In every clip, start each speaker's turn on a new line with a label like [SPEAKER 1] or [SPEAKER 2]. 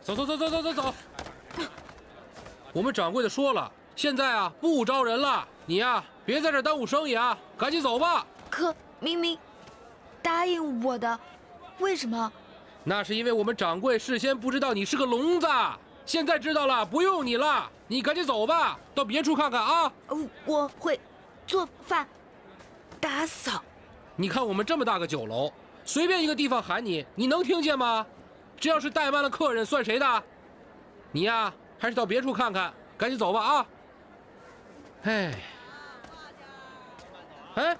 [SPEAKER 1] 走走走走走走走。我们掌柜的说了，现在啊不招人了，你呀别在这耽误生意啊，赶紧走吧。
[SPEAKER 2] 可明明答应我的，为什么？
[SPEAKER 1] 那是因为我们掌柜事先不知道你是个聋子，现在知道了，不用你了，你赶紧走吧，到别处看看啊。
[SPEAKER 2] 我会做饭、打扫。
[SPEAKER 1] 你看我们这么大个酒楼，随便一个地方喊你，你能听见吗？这要是怠慢了客人，算谁的？你呀，还是到别处看看，赶紧走吧啊！哎，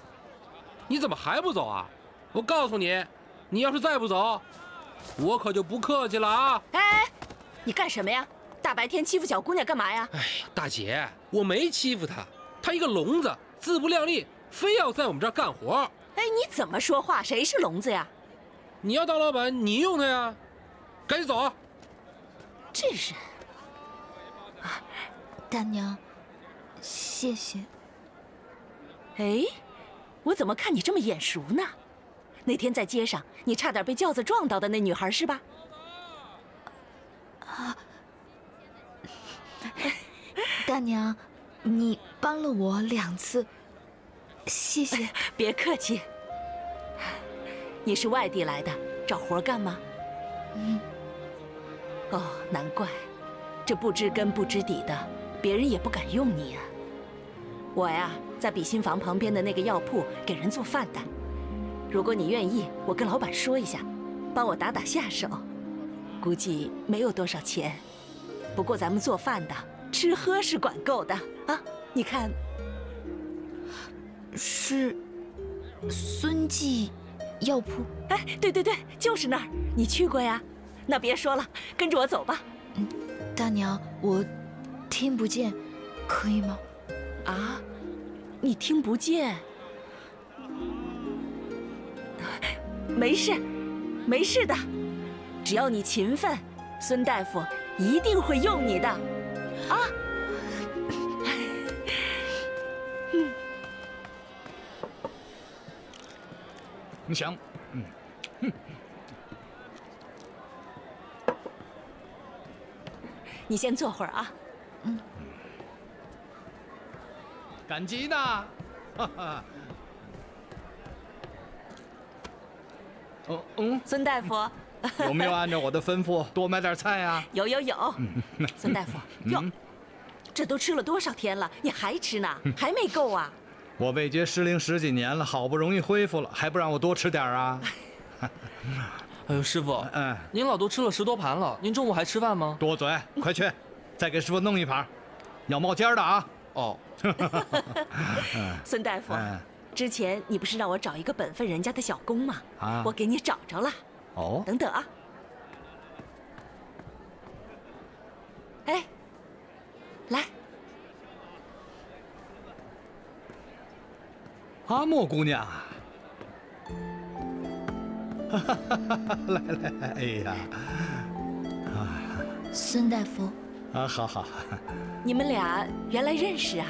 [SPEAKER 1] 你怎么还不走啊？我告诉你，你要是再不走，我可就不客气了啊！
[SPEAKER 3] 哎，你干什么呀？大白天欺负小姑娘干嘛呀？
[SPEAKER 1] 哎呀，大姐，我没欺负她，她一个聋子，自不量力，非要在我们这儿干活。
[SPEAKER 3] 哎，你怎么说话？谁是聋子呀？
[SPEAKER 1] 你要当老板，你用她呀！赶紧走啊！
[SPEAKER 3] 这人
[SPEAKER 2] 啊，大娘，谢谢。
[SPEAKER 3] 哎，我怎么看你这么眼熟呢？那天在街上，你差点被轿子撞到的那女孩是吧？
[SPEAKER 2] 啊，大娘，你帮了我2次，谢谢。
[SPEAKER 3] 别客气。你是外地来的，找活干吗？哦，难怪，这不知根不知底的，别人也不敢用你呀。我呀，在比心坊旁边的那个药铺给人做饭的。如果你愿意，我跟老板说一下，帮我打打下手。估计没有多少钱，不过咱们做饭的吃喝是管够的啊。你看，
[SPEAKER 2] 是孙记药铺。
[SPEAKER 3] 哎，对对对，就是那儿。你去过呀？那别说了，跟着我走吧。
[SPEAKER 2] 大娘，我听不见，可以吗？
[SPEAKER 3] 啊，你听不见？没事，没事的，只要你勤奋，孙大夫一定会用你的，啊！
[SPEAKER 4] 你想，
[SPEAKER 3] 你先坐会儿啊。
[SPEAKER 4] 赶集呢，哈哈。
[SPEAKER 3] 孙大夫，
[SPEAKER 4] 有没有按照我的吩咐多买点菜啊？
[SPEAKER 3] 有。孙大夫，哟，这都吃了多少天了，你还吃呢？还没够啊？
[SPEAKER 4] 我味觉失灵10几年了，好不容易恢复了，还不让我多吃点啊？
[SPEAKER 5] 哎呦，师傅，您老都吃了10多盘了，您中午还吃饭吗？
[SPEAKER 4] 多嘴，快去，再给师傅弄一盘，要冒尖的啊！
[SPEAKER 5] 哦，
[SPEAKER 3] 孙大夫，之前你不是让我找一个本分人家的小工吗？我给你找着了。
[SPEAKER 4] 哦，
[SPEAKER 3] 等等啊。哎，来，
[SPEAKER 4] 阿莫姑娘，来，哎呀，
[SPEAKER 2] 孙大夫，
[SPEAKER 4] 好，
[SPEAKER 3] 你们俩原来认识啊？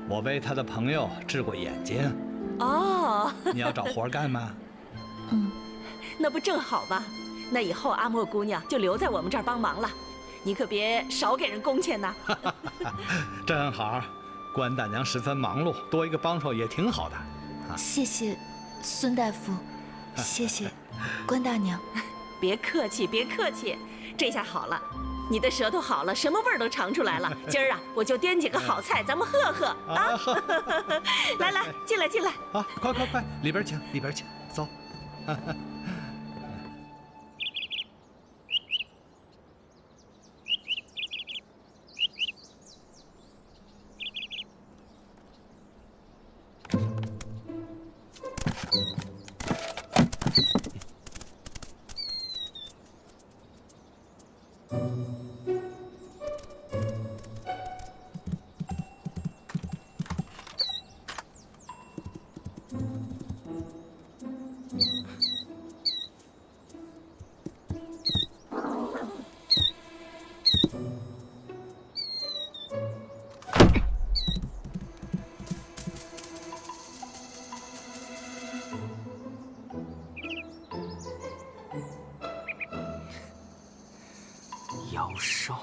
[SPEAKER 4] 我为他的朋友治过眼睛。
[SPEAKER 3] 哦，
[SPEAKER 4] 你要找活干吗？
[SPEAKER 3] 那不正好吗？那以后阿莫姑娘就留在我们这儿帮忙了，你可别少给人工钱呐。
[SPEAKER 4] 正好，关大娘十分忙碌，多一个帮手也挺好的。
[SPEAKER 2] 谢谢，孙大夫，谢谢，关大娘。
[SPEAKER 3] 别客气，这下好了，你的舌头好了，什么味儿都尝出来了。今儿啊，我就掂几个好菜，咱们喝啊！来，进来。
[SPEAKER 4] 啊，快，里边请，走。
[SPEAKER 6] 妖兽。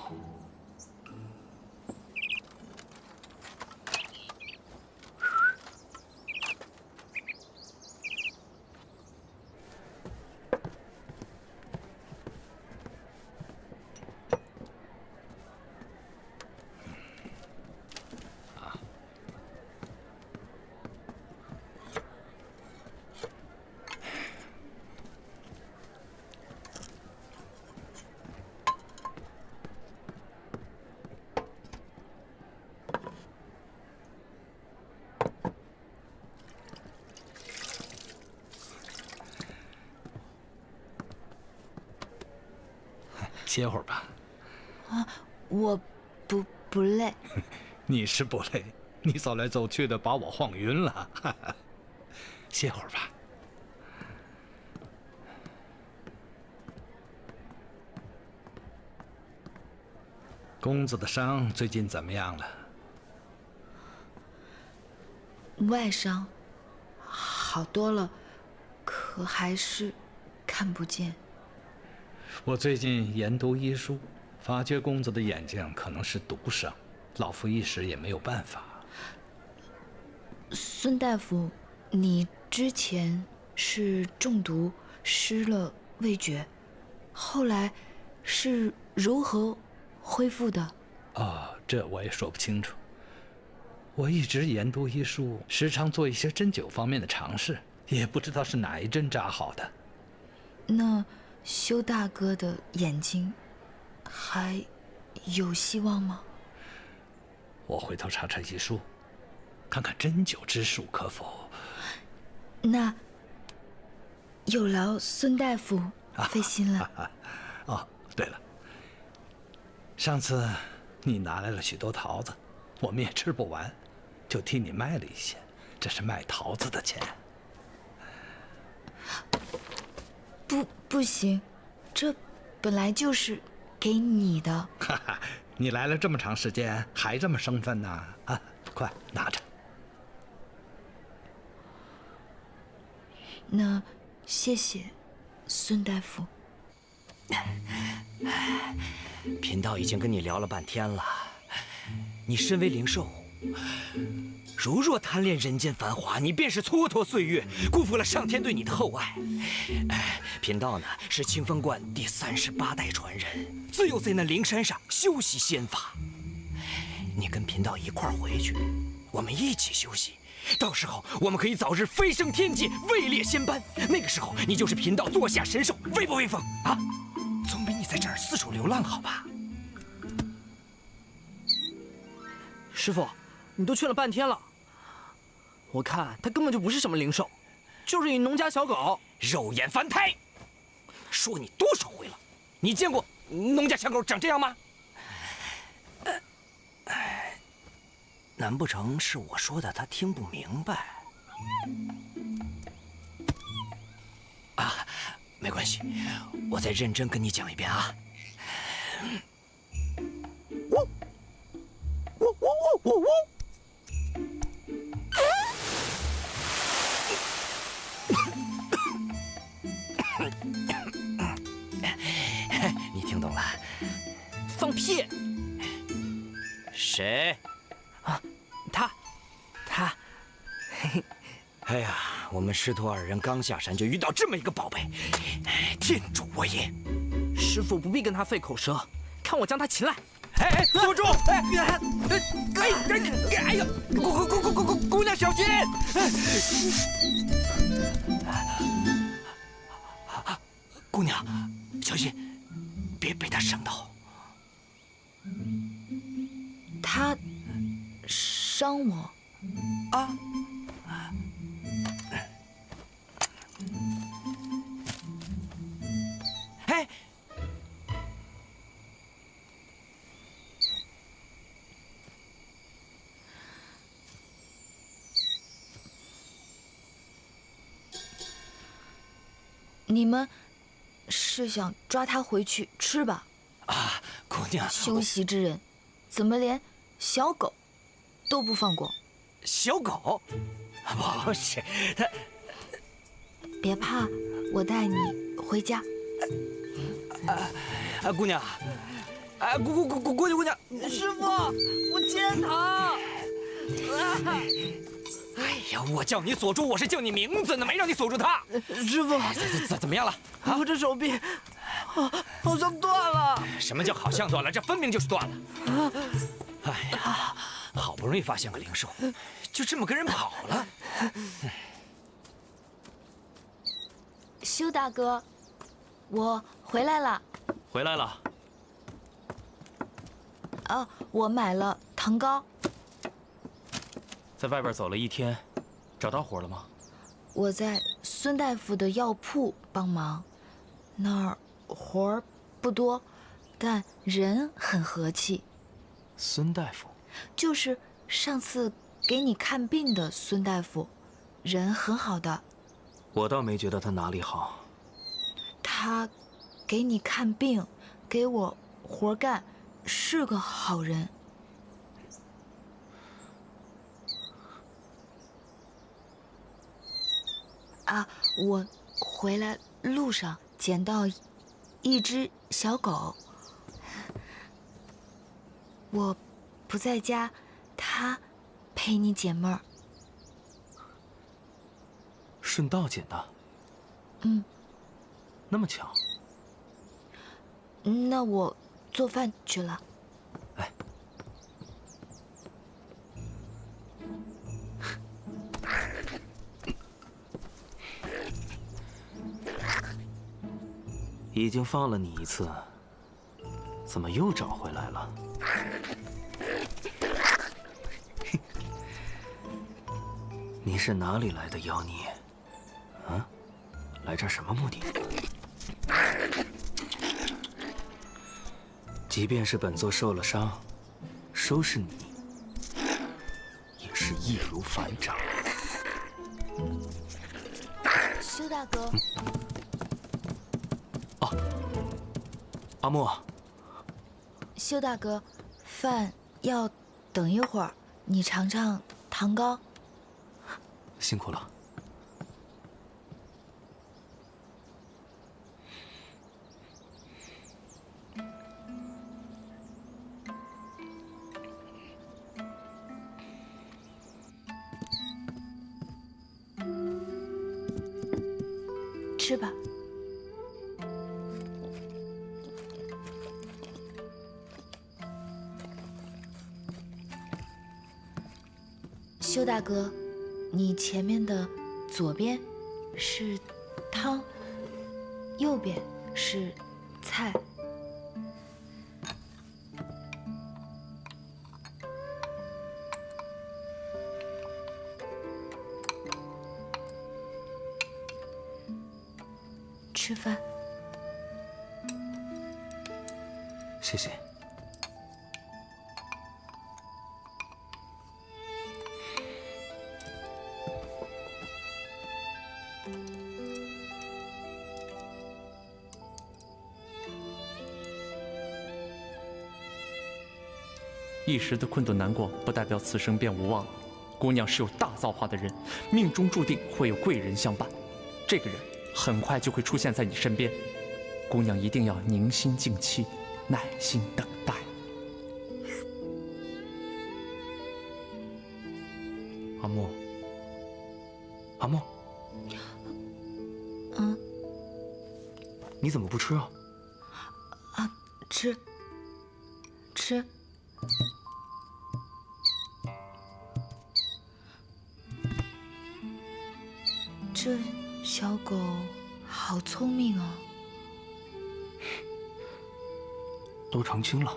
[SPEAKER 4] 歇会儿吧。
[SPEAKER 2] 啊，我不累。
[SPEAKER 4] 你是不累，你走来走去的，把我晃晕了。歇会儿吧。公子的伤最近怎么样了？
[SPEAKER 2] 外伤好多了，可还是看不见。
[SPEAKER 4] 我最近研读医书，发觉公子的眼睛可能是毒伤，老夫一时也没有办法。
[SPEAKER 2] 孙大夫，你之前是中毒失了味觉，后来是如何恢复的？
[SPEAKER 4] 这我也说不清楚。我一直研读医书，时常做一些针灸方面的尝试，也不知道是哪一针扎好的。
[SPEAKER 2] 那修大哥的眼睛还有希望吗？
[SPEAKER 4] 我回头查查医书，看看针灸之术可否。
[SPEAKER 2] 那有劳孙大夫费心了。
[SPEAKER 4] 对了，上次你拿来了许多桃子，我们也吃不完，就替你卖了一些，这是卖桃子的钱。
[SPEAKER 2] 不行，这本来就是给你的。
[SPEAKER 4] 你来了这么长时间，还这么生分呢？快拿着。
[SPEAKER 2] 那谢谢孙大夫。
[SPEAKER 6] 贫道已经跟你聊了半天了，你身为灵兽，如若贪恋人间繁华，你便是蹉跎岁月，辜负了上天对你的厚爱。贫道呢是清风观第38代传人，自幼在那灵山上修习仙法。你跟贫道一块儿回去，我们一起休息。到时候我们可以早日飞升天界，位列仙班。那个时候你就是贫道座下神兽，威不威风啊？总比你在这儿四处流浪好吧？
[SPEAKER 5] 师傅，你都劝了半天了，我看他根本就不是什么灵兽，就是一农家小狗，
[SPEAKER 6] 肉眼凡胎。说你多少回了？你见过农家小狗长这样吗？难不成是我说的他听不明白？没关系，我再认真跟你讲一遍啊。喔喔喔喔喔喔！你听懂了？
[SPEAKER 5] 放屁！
[SPEAKER 6] 谁？
[SPEAKER 5] 他，
[SPEAKER 6] 哎呀，我们师徒二人刚下山就遇到这么一个宝贝，天助我也！
[SPEAKER 5] 师傅不必跟他费口舌，看我将他擒来。
[SPEAKER 6] 锁住！哎呀，姑娘小心！姑娘，小心，别被他伤到。
[SPEAKER 2] 他伤我
[SPEAKER 6] 啊！哎，
[SPEAKER 2] 你们是想抓他回去吃吧？
[SPEAKER 6] 姑娘，
[SPEAKER 2] 修习之人，怎么连小狗都不放过？
[SPEAKER 6] 小狗？不是他。
[SPEAKER 2] 别怕，我带你回家。
[SPEAKER 6] 姑娘，哎，姑娘，
[SPEAKER 5] 师傅，我肩疼。
[SPEAKER 6] 哎呀，我叫你锁住，我是叫你名字呢，没让你锁住他。
[SPEAKER 5] 师傅，
[SPEAKER 6] 怎么样了？
[SPEAKER 5] 我这手臂好像断了。
[SPEAKER 6] 什么叫好像断了？这分明就是断了。哎呀，好不容易发现个灵兽，就这么跟人跑了。
[SPEAKER 2] 修大哥，我回来了。
[SPEAKER 7] 回来了。
[SPEAKER 2] 我买了糖糕。
[SPEAKER 7] 在外边走了一天，找到活了吗？
[SPEAKER 2] 我在孙大夫的药铺帮忙，那儿活儿不多，但人很和气。
[SPEAKER 7] 孙大夫，
[SPEAKER 2] 就是上次给你看病的孙大夫，人很好的。
[SPEAKER 7] 我倒没觉得他哪里好。
[SPEAKER 2] 他给你看病，给我活干，是个好人。我回来路上捡到一只小狗，我不在家，它陪你解闷儿。
[SPEAKER 7] 顺道捡的。那么巧。
[SPEAKER 2] 那我做饭去了。
[SPEAKER 7] 哎。已经放了你一次，怎么又找回来了？你是哪里来的妖孽？啊，来这儿什么目的？即便是本座受了伤，收拾你也是易如反掌。
[SPEAKER 2] 修大哥。
[SPEAKER 7] 阿莫，
[SPEAKER 2] 修大哥，饭要等一会儿，你尝尝糖糕。
[SPEAKER 7] 辛苦了。
[SPEAKER 2] 吃吧。修大哥，你前面的左边是汤，右边是菜。吃饭。
[SPEAKER 7] 谢谢。
[SPEAKER 8] 一时的困顿难过，不代表此生便无望了。姑娘是有大造化的人，命中注定会有贵人相伴。这个人很快就会出现在你身边，姑娘一定要凝心静气，耐心等待。
[SPEAKER 7] 阿莫，阿莫，你怎么不吃啊？
[SPEAKER 2] 吃。这小狗好聪明啊！
[SPEAKER 7] 都成精了。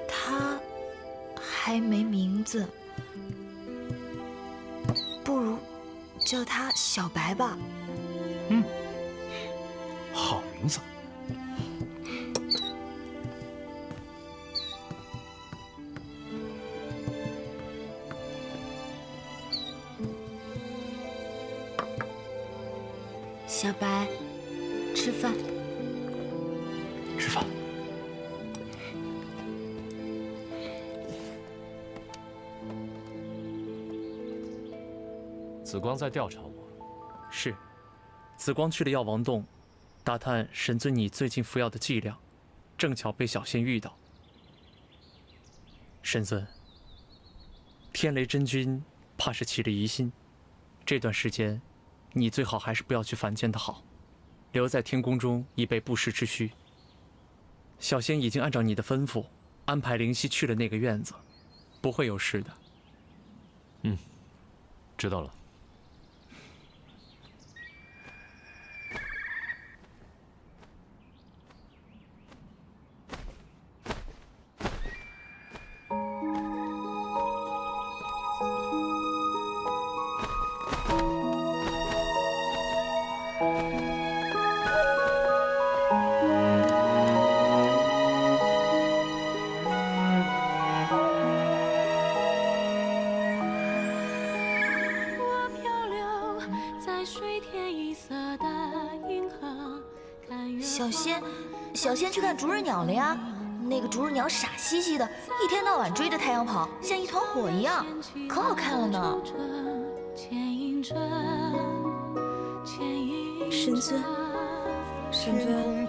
[SPEAKER 2] 它还没名字，不如叫它小白吧。
[SPEAKER 7] 好名字。
[SPEAKER 2] 小白，吃饭。
[SPEAKER 7] 吃饭。
[SPEAKER 9] 紫光在调查我。
[SPEAKER 8] 是，紫光去了药王洞，打探神尊你最近服药的剂量，正巧被小仙遇到。神尊，天雷真君怕是起了疑心，这段时间，你最好还是不要去凡间的好，留在天宫中以备不时之需。小仙已经按照你的吩咐，安排灵犀去了那个院子，不会有事的。
[SPEAKER 7] 知道了。
[SPEAKER 2] 小仙去看逐日鸟了呀。那个逐日鸟傻兮兮的，一天到晚追着太阳跑，像一团火一样，可好看了呢。
[SPEAKER 9] 神尊，神尊。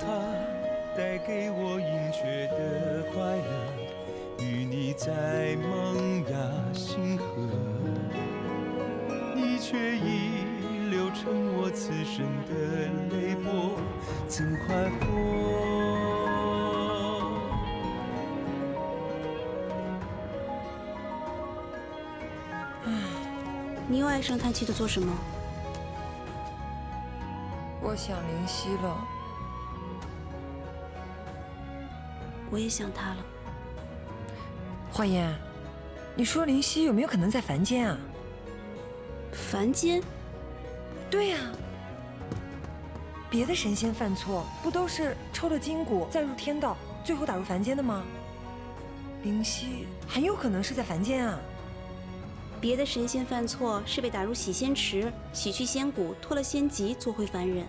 [SPEAKER 10] 带给我隐却的快乐，与你在萌芽星河，你却已流成我此生的泪波，怎快活？
[SPEAKER 9] 你又唉声叹气的做什么？
[SPEAKER 11] 我想灵犀了。
[SPEAKER 9] 我也想他了。
[SPEAKER 11] 华言，你说灵犀有没有可能在凡间啊？
[SPEAKER 9] 凡间？
[SPEAKER 11] 对呀。别的神仙犯错，不都是抽了筋骨再入天道，最后打入凡间的吗？灵犀很有可能是在凡间啊。
[SPEAKER 9] 别的神仙犯错是被打入洗仙池，洗去仙骨，脱了仙籍，做回凡人。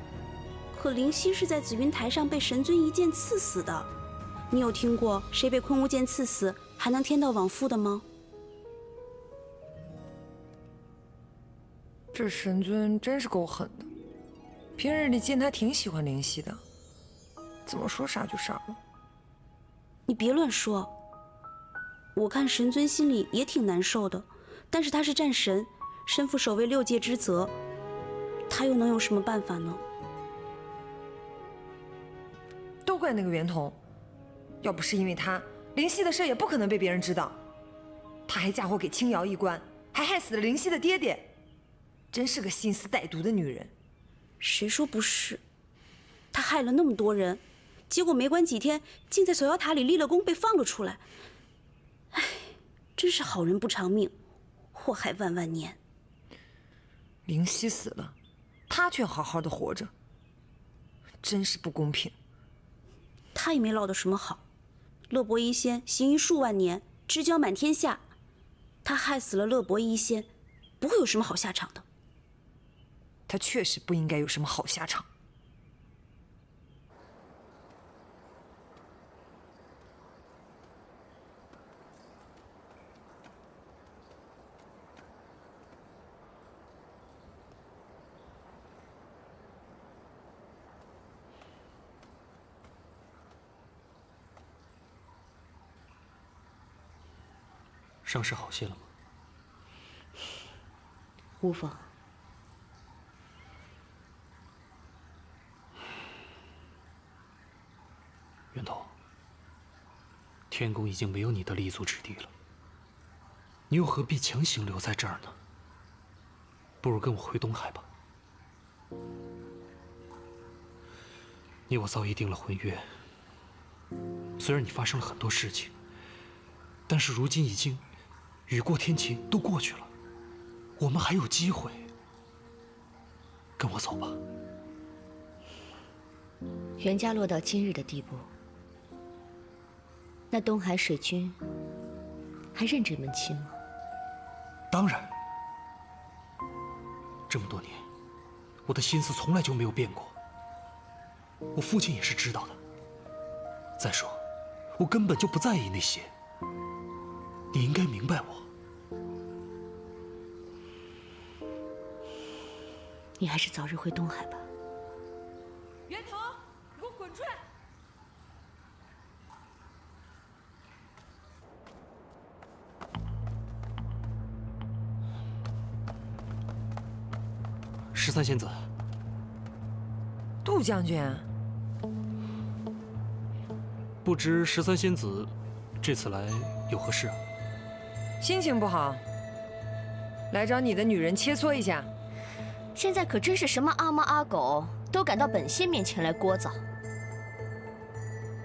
[SPEAKER 9] 可灵犀是在紫云台上被神尊一剑刺死的。你有听过谁被昆吾剑刺死还能天道往复的吗？
[SPEAKER 11] 这神尊真是够狠的，平日里见他挺喜欢灵犀的，怎么说杀就杀了？
[SPEAKER 9] 你别乱说，我看神尊心里也挺难受的，但是他是战神，身负守卫6界之责，他又能有什么办法呢？
[SPEAKER 11] 都怪那个袁童，要不是因为他，灵犀的事也不可能被别人知道。他还嫁祸给青瑶一官，还害死了灵犀的爹爹，真是个心思歹毒的女人。
[SPEAKER 9] 谁说不是？他害了那么多人，结果没关几天，竟在锁妖塔里立了功，被放了出来。唉，真是好人不长命，祸害万万年。
[SPEAKER 11] 灵犀死了，他却好好的活着，真是不公平。
[SPEAKER 9] 他也没落得什么好，乐伯一仙行医数万年，知交满天下，他害死了乐伯一仙，不会有什么好下场的。
[SPEAKER 11] 他确实不应该有什么好下场。
[SPEAKER 7] 伤势好些了吗？
[SPEAKER 2] 无妨。
[SPEAKER 7] 袁童，天宫已经没有你的立足之地了，你又何必强行留在这儿呢？不如跟我回东海吧。你我早已定了婚约，虽然你发生了很多事情，但是如今已经雨过天晴，都过去了，我们还有机会。跟我走吧。
[SPEAKER 2] 袁家落到今日的地步，那东海水君还认这门亲吗？
[SPEAKER 7] 当然，这么多年，我的心思从来就没有变过。我父亲也是知道的。再说，我根本就不在意那些。你应该明白我。
[SPEAKER 2] 你还是早日回东海吧。
[SPEAKER 11] 袁童。出来！13
[SPEAKER 7] 仙子，
[SPEAKER 11] 杜将军，
[SPEAKER 7] 不知13仙子这次来有何事啊？
[SPEAKER 11] 心情不好，来找你的女人切磋一下。
[SPEAKER 12] 现在可真是什么阿猫阿狗都敢到本仙面前来聒噪。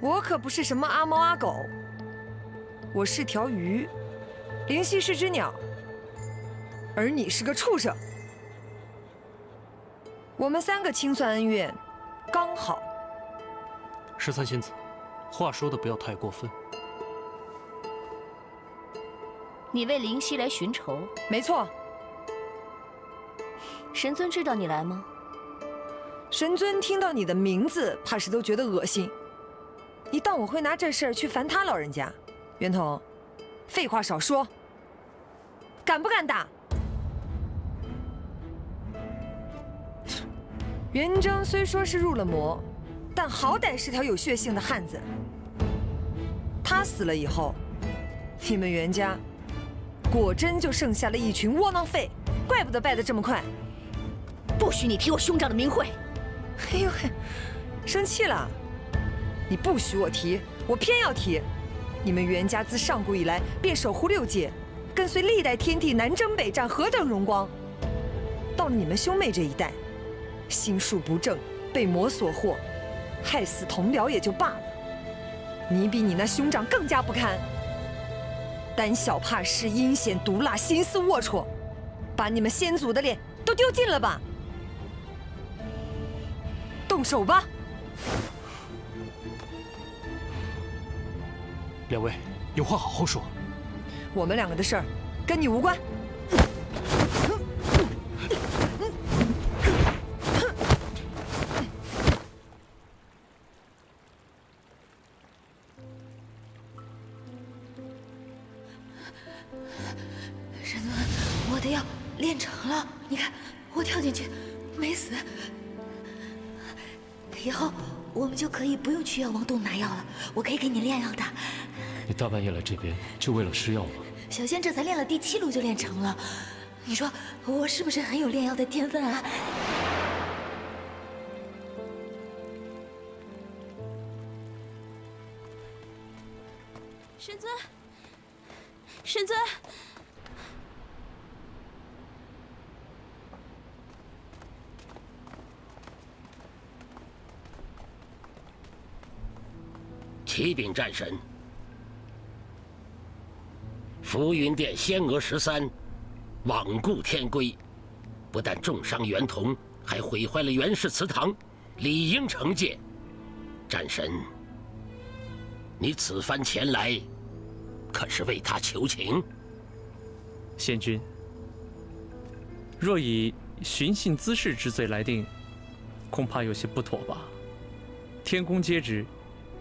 [SPEAKER 11] 我可不是什么阿猫阿狗，我是条鱼，灵犀是只鸟，而你是个畜生。我们3个清算恩怨，刚好。
[SPEAKER 7] 13仙子，话说的不要太过分。
[SPEAKER 12] 你为灵犀来寻仇？
[SPEAKER 11] 没错。
[SPEAKER 12] 神尊知道你来吗？
[SPEAKER 11] 神尊听到你的名字，怕是都觉得恶心。你当我会拿这事儿去烦他老人家？袁童，废话少说，敢不敢打？元征虽说是入了魔，但好歹是条有血性的汉子。他死了以后，你们袁家果真就剩下了一群窝囊废，怪不得败得这么快。
[SPEAKER 12] 不许你提我兄长的名讳！
[SPEAKER 11] 哎呦嘿，生气了？你不许我提，我偏要提。你们袁家自上古以来便守护6界，跟随历代天帝南征北战，何等荣光！到了你们兄妹这一代，心术不正，被魔所惑，害死同僚也就罢了，你比你那兄长更加不堪，胆小怕事，阴险毒辣，心思龌龊，把你们先祖的脸都丢尽了吧！动手吧！
[SPEAKER 7] 两位有话好好说。
[SPEAKER 11] 我们2个的事儿跟你无关。
[SPEAKER 2] 神尊，我的药炼成了，你看我跳进去没死。以后我们就可以不用去药王洞拿药了，我可以给你炼药的。
[SPEAKER 7] 你大半夜来这边就为了吃药吗？
[SPEAKER 2] 小仙这才练了第7炉就炼成了，你说我是不是很有炼药的天分啊？
[SPEAKER 9] 神尊，神尊。
[SPEAKER 13] 启禀战神，浮云殿仙娥13罔顾天规，不但重伤袁童，还毁坏了袁氏祠堂，理应惩戒。战神，你此番前来，可是为他求情？
[SPEAKER 8] 仙君，若以寻衅滋事之罪来定，恐怕有些不妥吧？天公皆知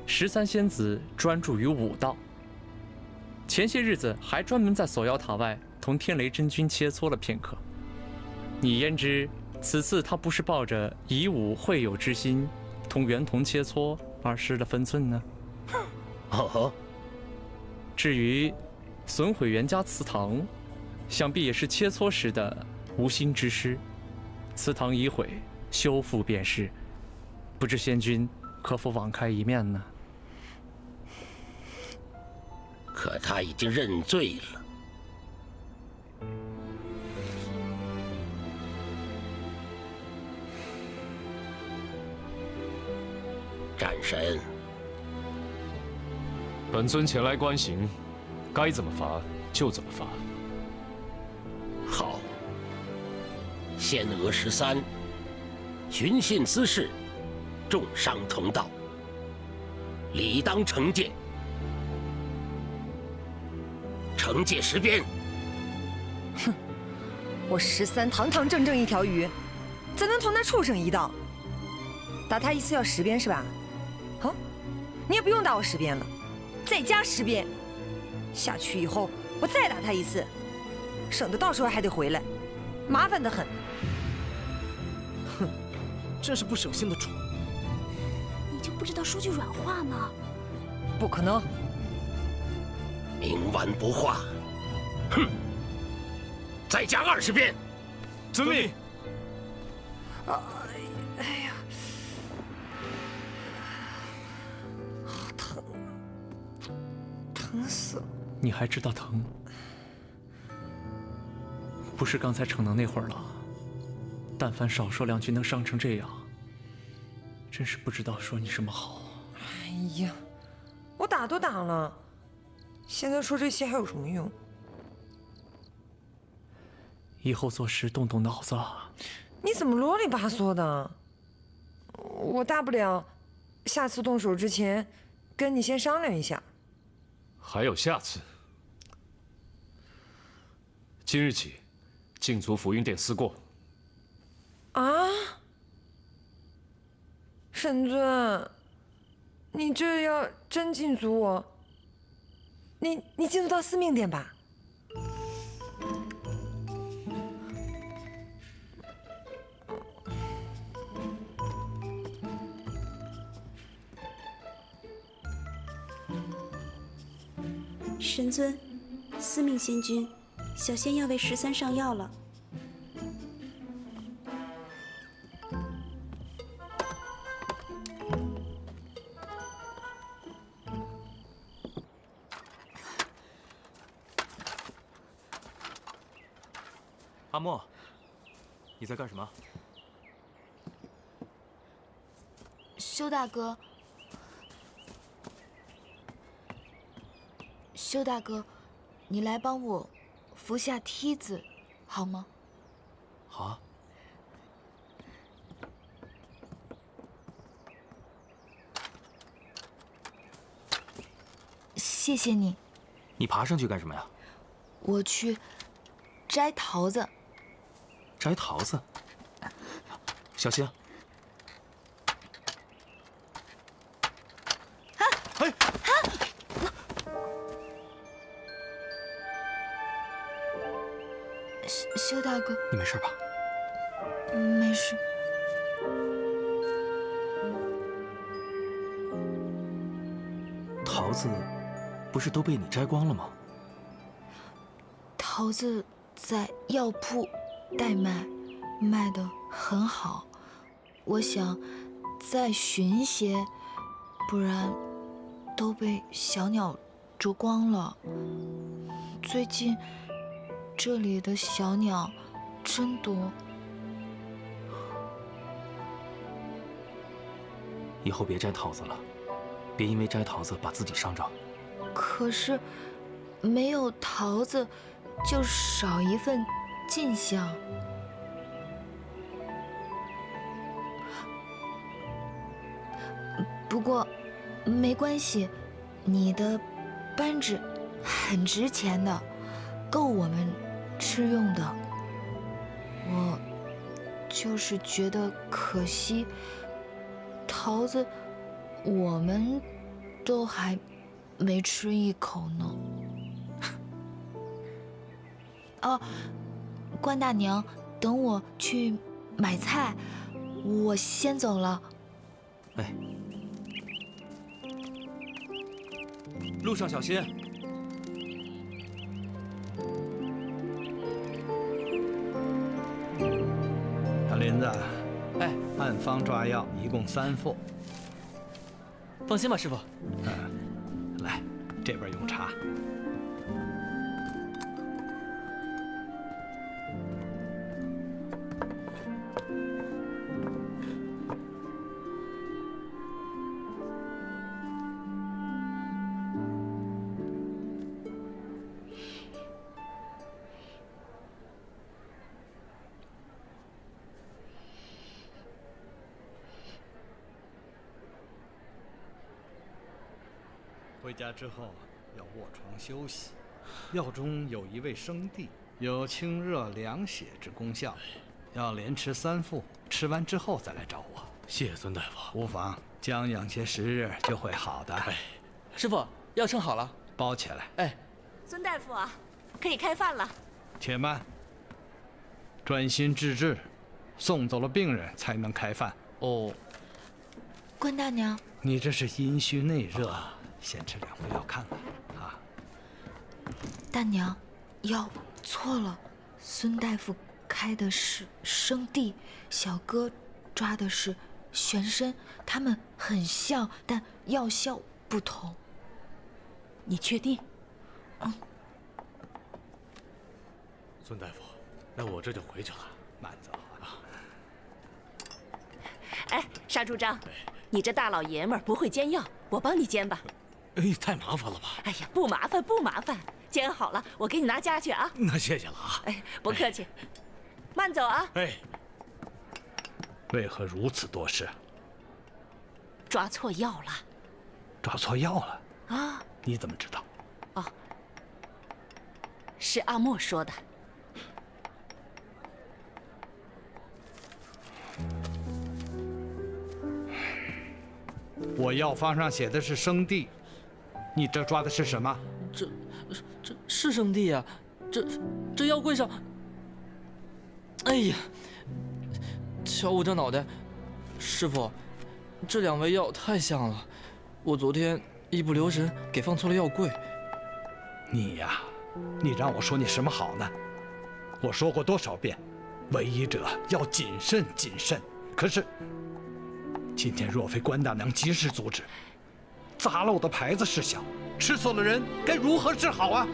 [SPEAKER 8] ，13仙子专注于武道，前些日子还专门在锁妖塔外同天雷真君切磋了片刻。你焉知此次他不是抱着以武会友之心同袁童切磋而失了分寸呢？
[SPEAKER 13] 哦，
[SPEAKER 8] 至于损毁袁家祠堂，想必也是切磋时的无心之失。祠堂已毁，修复便是，不知仙君可否网开一面呢？
[SPEAKER 13] 可他已经认罪了。战神，
[SPEAKER 14] 本尊前来观刑，该怎么罚就怎么罚。
[SPEAKER 13] 好，仙娥13寻衅滋事，重伤同道，理当惩戒。惩戒10鞭。
[SPEAKER 11] 哼，我13堂堂正正一条鱼，怎能同那畜生一道？打他一次要10鞭是吧？好，你也不用打我10鞭了，再加10鞭。下去以后我再打他一次，省得到时候还得回来，麻烦得很。
[SPEAKER 5] 哼，真是不省心的主。
[SPEAKER 9] 你就不知道说句软话吗？
[SPEAKER 11] 不可能！
[SPEAKER 13] 冥顽不化，哼！再加20鞭。
[SPEAKER 14] 遵命。
[SPEAKER 11] 哎呀，好疼，疼死了！
[SPEAKER 8] 你还知道疼？不是刚才逞能那会儿了，但凡少说两句，能伤成这样，真是不知道说你什么好。
[SPEAKER 11] 哎呀，我打都打了，现在说这些还有什么用？
[SPEAKER 8] 以后做事动动脑子。
[SPEAKER 11] 你怎么啰里吧嗦的？我大不了下次动手之前跟你先商量一下。
[SPEAKER 14] 还有下次。今日起，禁足浮云殿思过。
[SPEAKER 11] 啊，神尊，你这要真禁足我，你禁足到司命殿吧。
[SPEAKER 9] 神尊，司命仙君，小仙要为13上药了。
[SPEAKER 7] 阿莫，你在干什么？
[SPEAKER 2] 修大哥，修大哥，你来帮我扶下梯子，好吗？
[SPEAKER 7] 好。
[SPEAKER 2] 谢谢你。
[SPEAKER 7] 你爬上去干什么呀？
[SPEAKER 2] 我去摘桃子。
[SPEAKER 7] 摘桃子？小心啊！哎！
[SPEAKER 2] 修大哥，
[SPEAKER 7] 你没事吧？
[SPEAKER 2] 没事。
[SPEAKER 7] 桃子不是都被你摘光了吗？
[SPEAKER 2] 桃子在药铺代卖，卖得很好。我想再寻些，不然都被小鸟啄光了。最近这里的小鸟真多。
[SPEAKER 7] 以后别摘桃子了，别因为摘桃子把自己伤着。
[SPEAKER 2] 可是没有桃子，就少一份进项。不过没关系，你的扳指很值钱的，够我们吃用的。我就是觉得可惜，桃子我们都还没吃一口呢。哦，关大娘，等我去买菜，我先走了。
[SPEAKER 7] 哎，路上小心。
[SPEAKER 4] 小林子，
[SPEAKER 5] 哎，
[SPEAKER 4] 按方抓药，一共3副。
[SPEAKER 5] 放心吧，师傅。
[SPEAKER 4] 来，这边用茶。回家之后要卧床休息，药中有一味生地，有清热凉血之功效，要连吃3副，吃完之后再来找我。
[SPEAKER 7] 谢谢孙大夫。
[SPEAKER 4] 无妨，将养些时日就会好的。
[SPEAKER 5] 师傅，药称好了，
[SPEAKER 4] 包起来。
[SPEAKER 5] 哎，
[SPEAKER 3] 孙大夫啊，可以开饭了。
[SPEAKER 4] 且慢，专心致志，送走了病人才能开饭。
[SPEAKER 5] 哦。
[SPEAKER 2] 关大娘，
[SPEAKER 4] 你这是阴虚内热，先吃2副药看看啊。
[SPEAKER 2] 大娘，药错了，孙大夫开的是生地，小哥抓的是玄参，它们很像，但药效不同。
[SPEAKER 3] 你确定？
[SPEAKER 14] 孙大夫，那我这就回去了。
[SPEAKER 4] 慢走啊。
[SPEAKER 3] 哎，沙柱章，你这大老爷们儿不会煎药，我帮你煎吧。
[SPEAKER 14] 哎，太麻烦了吧？
[SPEAKER 3] 哎呀，不麻烦不麻烦，煎好了我给你拿家去啊。
[SPEAKER 14] 那谢谢了啊。
[SPEAKER 3] 哎，不客气，慢走啊。
[SPEAKER 14] 哎，
[SPEAKER 4] 为何如此多事？
[SPEAKER 3] 抓错药了。
[SPEAKER 4] 抓错药了
[SPEAKER 3] 啊？
[SPEAKER 4] 你怎么知道？
[SPEAKER 3] 哦，是阿莫说的。
[SPEAKER 4] 我药方上写的是生地，你这抓的是什么？
[SPEAKER 5] 这是生地呀，这药柜上，哎呀，瞧我这脑袋，师傅，这2味药太像了，我昨天一不留神给放错了药柜。
[SPEAKER 4] 你呀，你让我说你什么好呢？我说过多少遍，为医者要谨慎谨慎。可是今天若非关大娘及时阻止，砸了我的牌子是小，吃错了人该如何是好啊？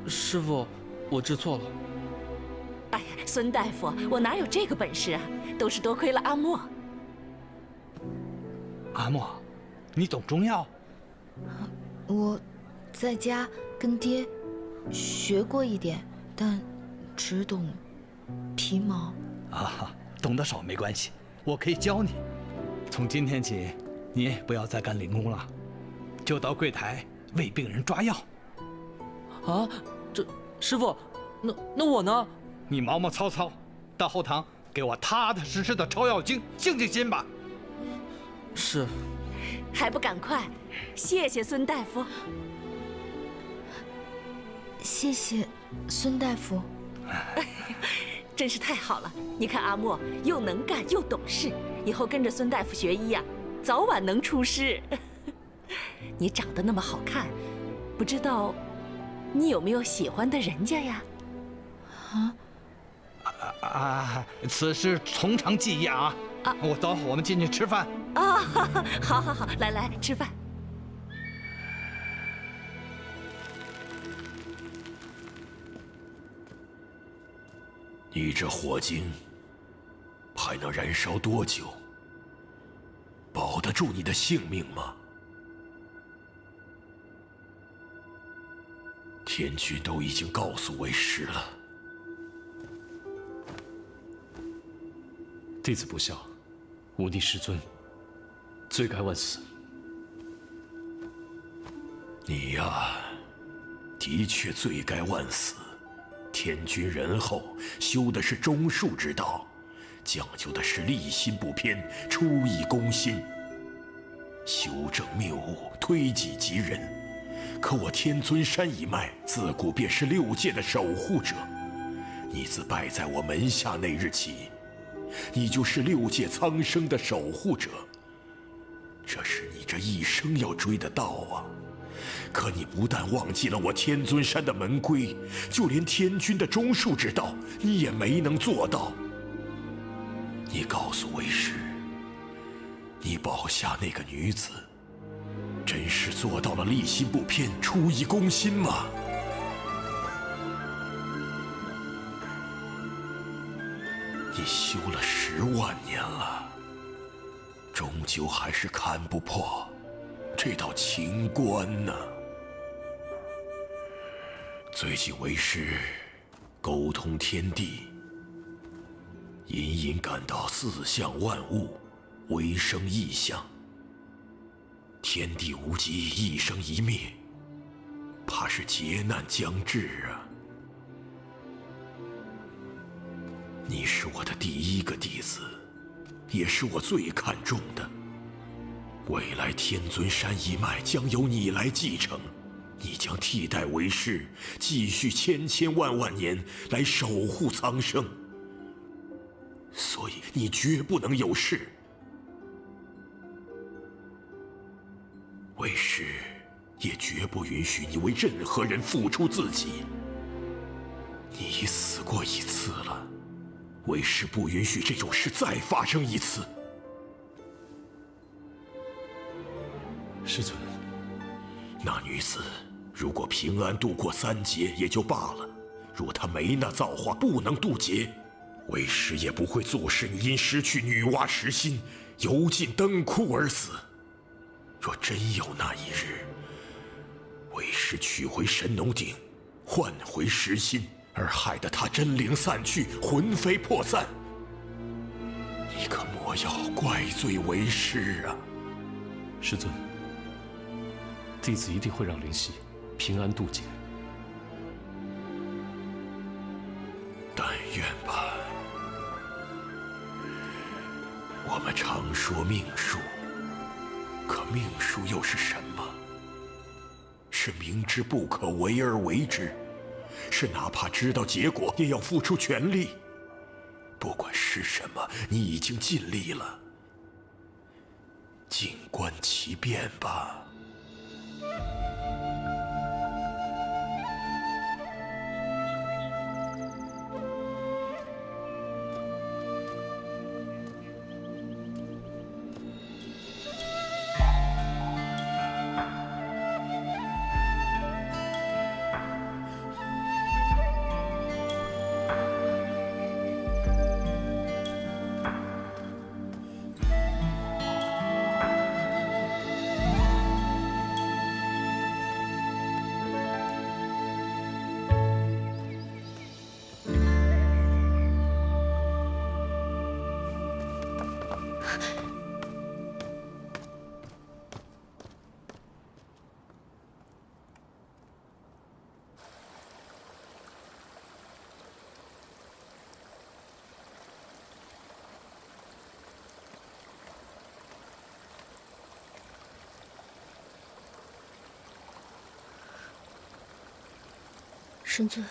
[SPEAKER 5] 师傅，我知错了。
[SPEAKER 3] 哎呀，孙大夫，我哪有这个本事啊？都是多亏了阿莫。
[SPEAKER 4] 阿莫，你懂中药？
[SPEAKER 2] 我在家跟爹学过一点，但只懂皮毛。
[SPEAKER 4] 啊，懂得少没关系，我可以教你。从今天起，你不要再干零工了，就到柜台为病人抓药。
[SPEAKER 5] 啊，这师傅，那我呢？
[SPEAKER 4] 你毛毛糙糙，到后堂给我踏踏实实的抄药经，静静心吧。
[SPEAKER 5] 是。
[SPEAKER 3] 还不赶快！谢谢孙大夫。
[SPEAKER 2] 谢谢孙大夫。
[SPEAKER 3] 真是太好了！你看阿莫又能干又懂事，以后跟着孙大夫学医呀，早晚能出师。你长得那么好看，不知道你有没有喜欢的人家呀？
[SPEAKER 4] 此事从长计议啊！我走，我们进去吃饭。
[SPEAKER 3] 啊，好好好，来吃饭。
[SPEAKER 15] 你这火精还能燃烧多久？保得住你的性命吗？天君都已经告诉为师了。
[SPEAKER 14] 弟子不孝，吾弟师尊，罪该万死。
[SPEAKER 15] 你呀，的确罪该万死。天君仁厚，修的是中术之道，讲究的是立心不偏，出意攻心，修正谬误，推己及人。可我天尊山一脉自古便是6界的守护者，你自拜在我门下那日起，你就是6界苍生的守护者，这是你这一生要追的道啊！可你不但忘记了我天尊山的门规，就连天君的中术之道，你也没能做到。你告诉为师，你保下那个女子，真是做到了立心不偏、出意攻心吗？你修了10万年了，终究还是看不破这道情关呢。最近为师沟通天地，隐隐感到四象万物唯生异象，天地无极，一生一灭，怕是劫难将至啊！你是我的第1个弟子，也是我最看重的。未来天尊山一脉将由你来继承，你将替代为师，继续千千万万年来守护苍生。所以你绝不能有事。不允许你为任何人付出自己。你已死过一次了，为师不允许这种事再发生一次。
[SPEAKER 14] 师尊，
[SPEAKER 15] 那女子如果平安度过3劫也就罢了，若她没那造化，不能渡劫，为师也不会坐视你因失去女娲石心，油尽灯枯而死。若真有那一日，为师取回神农鼎，换回石心，而害得他真灵散去，魂飞魄散，你可莫要怪罪为师啊！
[SPEAKER 14] 师尊，弟子一定会让灵犀平安渡劫。
[SPEAKER 15] 但愿吧。我们常说命数，可命数又是什么？是明知不可为而为之，是哪怕知道结果也要付出全力。不管是什么，你已经尽力了，静观其变吧。
[SPEAKER 12] 神尊，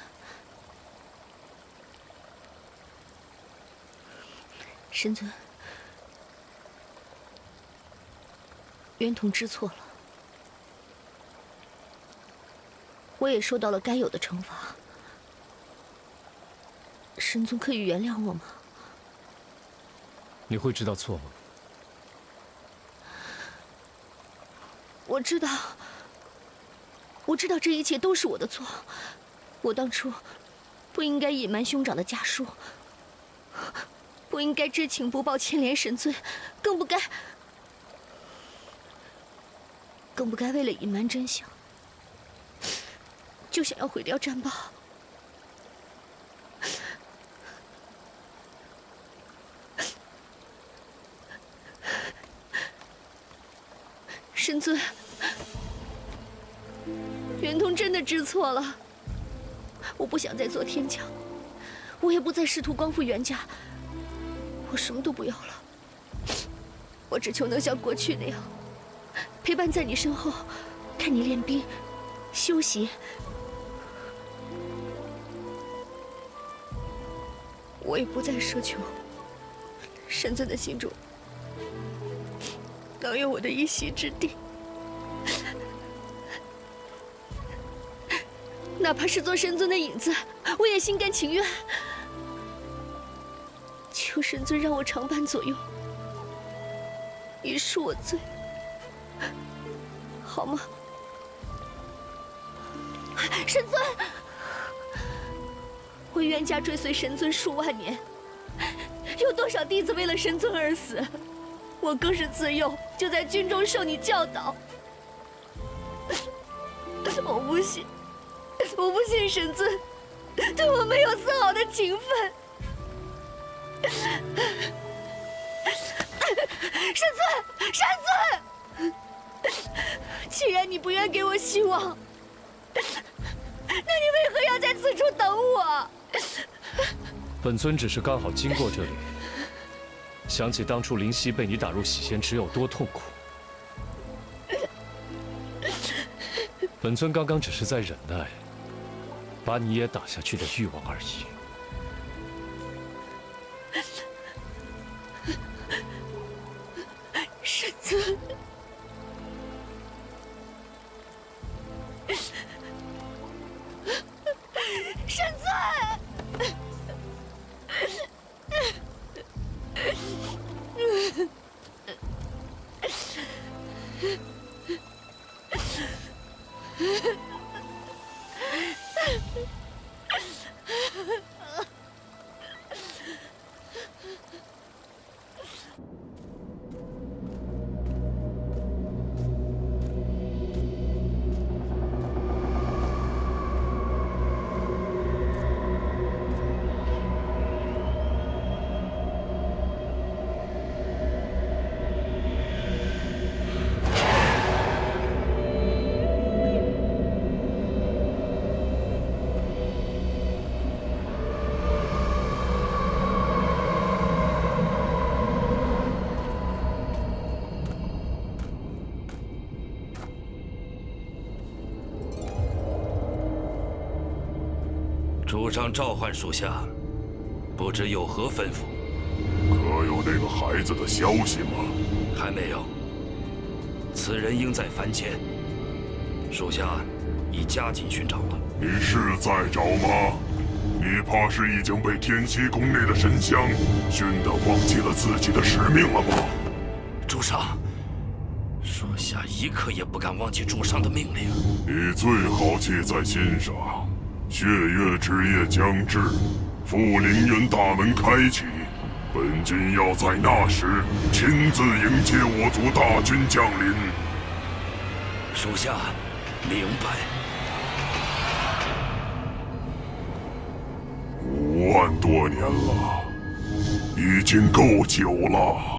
[SPEAKER 12] 神尊，袁统知错了，我也受到了该有的惩罚。神尊可以原谅我吗？
[SPEAKER 14] 你会知道错吗？
[SPEAKER 12] 我知道这一切都是我的错。我当初不应该隐瞒兄长的家书，不应该知情不报牵连神尊，更不该为了隐瞒真相，就想要毁掉战报。神尊，袁通真的知错了。我不想再做天将，我也不再试图光复袁家，我什么都不要了。我只求能像过去那样，陪伴在你身后，看你练兵、修习。我也不再奢求神尊的心中能有我的一席之地。哪怕是做神尊的影子，我也心甘情愿。求神尊让我常伴左右，以恕我罪，好吗？神尊，我袁家追随神尊数万年，有多少弟子为了神尊而死？我更是自幼就在军中受你教导。我不信。我不信神尊对我没有丝毫的情分。神尊，既然你不愿给我希望，那你为何要在此处等我？
[SPEAKER 14] 本尊只是刚好经过这里，想起当初灵犀被你打入洗仙池有多痛苦。本尊刚刚只是在忍耐，把你也打下去的欲望而已。
[SPEAKER 12] 神尊，
[SPEAKER 16] 主上召唤属下，不知有何吩咐？
[SPEAKER 17] 可有那个孩子的消息吗？
[SPEAKER 16] 还没有。此人应在凡间，属下已加紧寻找了。
[SPEAKER 17] 你是在找吗？你怕是已经被天溪宫内的神香熏得忘记了自己的使命了吗？
[SPEAKER 16] 主上，属下一刻也不敢忘记主上的命令。
[SPEAKER 17] 你最好记在心上。血月之夜将至，复陵园大门开启，本君要在那时亲自迎接我族大军降临。
[SPEAKER 16] 属下明白。
[SPEAKER 17] 5万多年了，已经够久了。